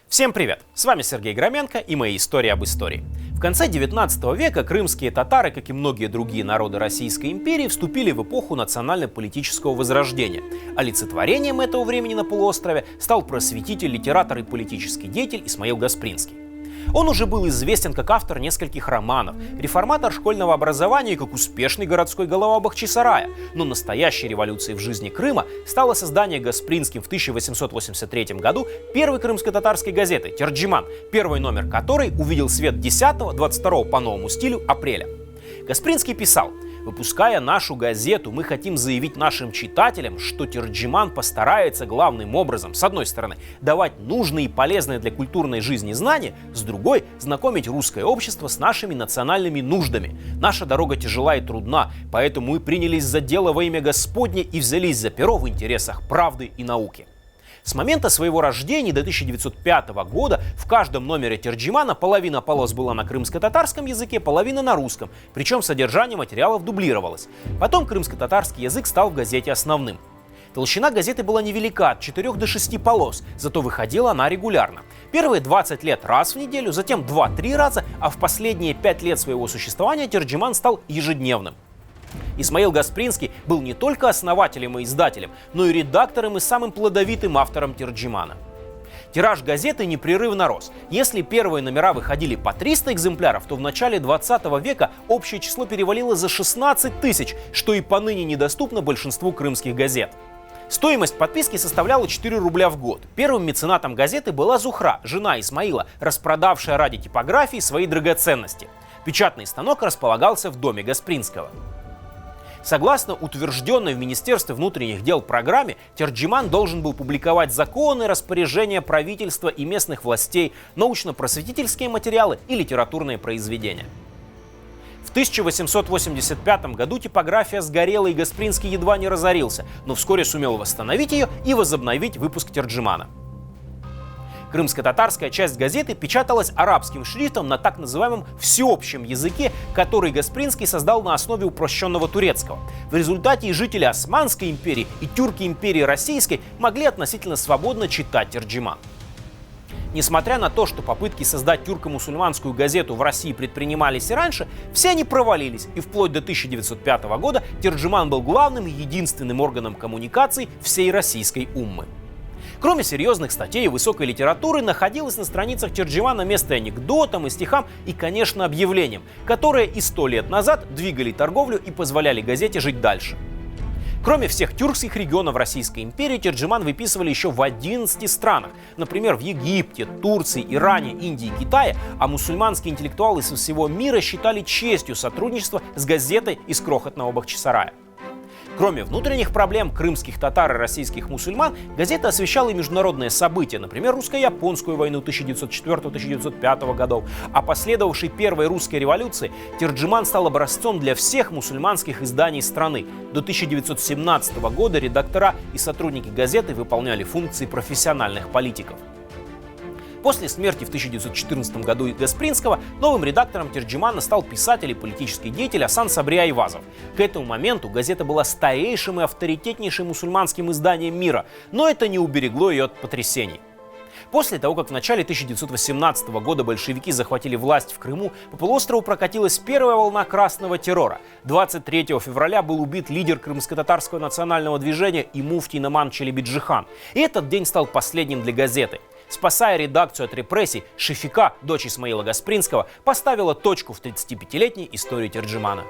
Всем привет! С вами Сергей Громенко и мои истории об истории. В конце 19 века крымские татары, как и многие другие народы Российской империи, вступили в эпоху национально-политического возрождения. Олицетворением этого времени на полуострове стал просветитель, литератор и политический деятель Исмаил Гаспринский. Он уже был известен как автор нескольких романов, реформатор школьного образования и как успешный городской голова Бахчисарая. Но настоящей революцией в жизни Крыма стало создание Гаспринским в 1883 году первой крымско-татарской газеты «Терджиман», первый номер которой увидел свет 10-22 по новому стилю апреля. Гаспринский писал: «Выпуская нашу газету, мы хотим заявить нашим читателям, что Терджиман постарается главным образом, с одной стороны, давать нужные и полезные для культурной жизни знания, с другой – знакомить русское общество с нашими национальными нуждами. Наша дорога тяжела и трудна, поэтому мы принялись за дело во имя Господне и взялись за перо в интересах правды и науки». С момента своего рождения до 1905 года в каждом номере Терджимана половина полос была на крымско-татарском языке, половина на русском, причем содержание материалов дублировалось. Потом крымско-татарский язык стал в газете основным. Толщина газеты была невелика, от 4 до 6 полос, зато выходила она регулярно. Первые 20 лет раз в неделю, затем 2-3 раза, а в последние 5 лет своего существования Терджиман стал ежедневным. Исмаил Гаспринский был не только основателем и издателем, но и редактором и самым плодовитым автором Терджимана. Тираж газеты непрерывно рос. Если первые номера выходили по 300 экземпляров, то в начале 20 века общее число перевалило за 16 тысяч, что и поныне недоступно большинству крымских газет. Стоимость подписки составляла 4 рубля в год. Первым меценатом газеты была Зухра, жена Исмаила, распродавшая ради типографии свои драгоценности. Печатный станок располагался в доме Гаспринского. Согласно утвержденной в Министерстве внутренних дел программе, Терджиман должен был публиковать законы, распоряжения правительства и местных властей, научно-просветительские материалы и литературные произведения. В 1885 году типография сгорела, и Гаспринский едва не разорился, но вскоре сумел восстановить ее и возобновить выпуск Терджимана. Крымско-татарская часть газеты печаталась арабским шрифтом на так называемом всеобщем языке, который Гаспринский создал на основе упрощенного турецкого. В результате и жители Османской империи, и тюрки империи Российской могли относительно свободно читать Терджиман. Несмотря на то, что попытки создать тюрко-мусульманскую газету в России предпринимались и раньше, все они провалились, и вплоть до 1905 года Терджиман был главным и единственным органом коммуникаций всей российской уммы. Кроме серьезных статей и высокой литературы, находилось на страницах Терджимана место анекдотам и стихам и, конечно, объявлениям, которые и 100 лет назад двигали торговлю и позволяли газете жить дальше. Кроме всех тюркских регионов Российской империи, Терджиман выписывали еще в 11 странах, например, в Египте, Турции, Иране, Индии и Китае, а мусульманские интеллектуалы со всего мира считали честью сотрудничество с газетой из крохотного Бахчисарая. Кроме внутренних проблем крымских татар и российских мусульман, газета освещала и международные события, например, русско-японскую войну 1904-1905 годов, а последовавшей первой русской революции Терджиман стал образцом для всех мусульманских изданий страны. До 1917 года редактора и сотрудники газеты выполняли функции профессиональных политиков. После смерти в 1914 году Гаспринского новым редактором Терджимана стал писатель и политический деятель Асан Сабри Айвазов. К этому моменту газета была старейшим и авторитетнейшим мусульманским изданием мира, но это не уберегло ее от потрясений. После того, как в начале 1918 года большевики захватили власть в Крыму, по полуострову прокатилась первая волна красного террора. 23 февраля был убит лидер крымско-татарского национального движения и муфтий Наман Челебиджихан. И этот день стал последним для газеты. Спасая редакцию от репрессий, Шефика, дочь Исмаила Гаспринского, поставила точку в 35-летней истории Терджимана.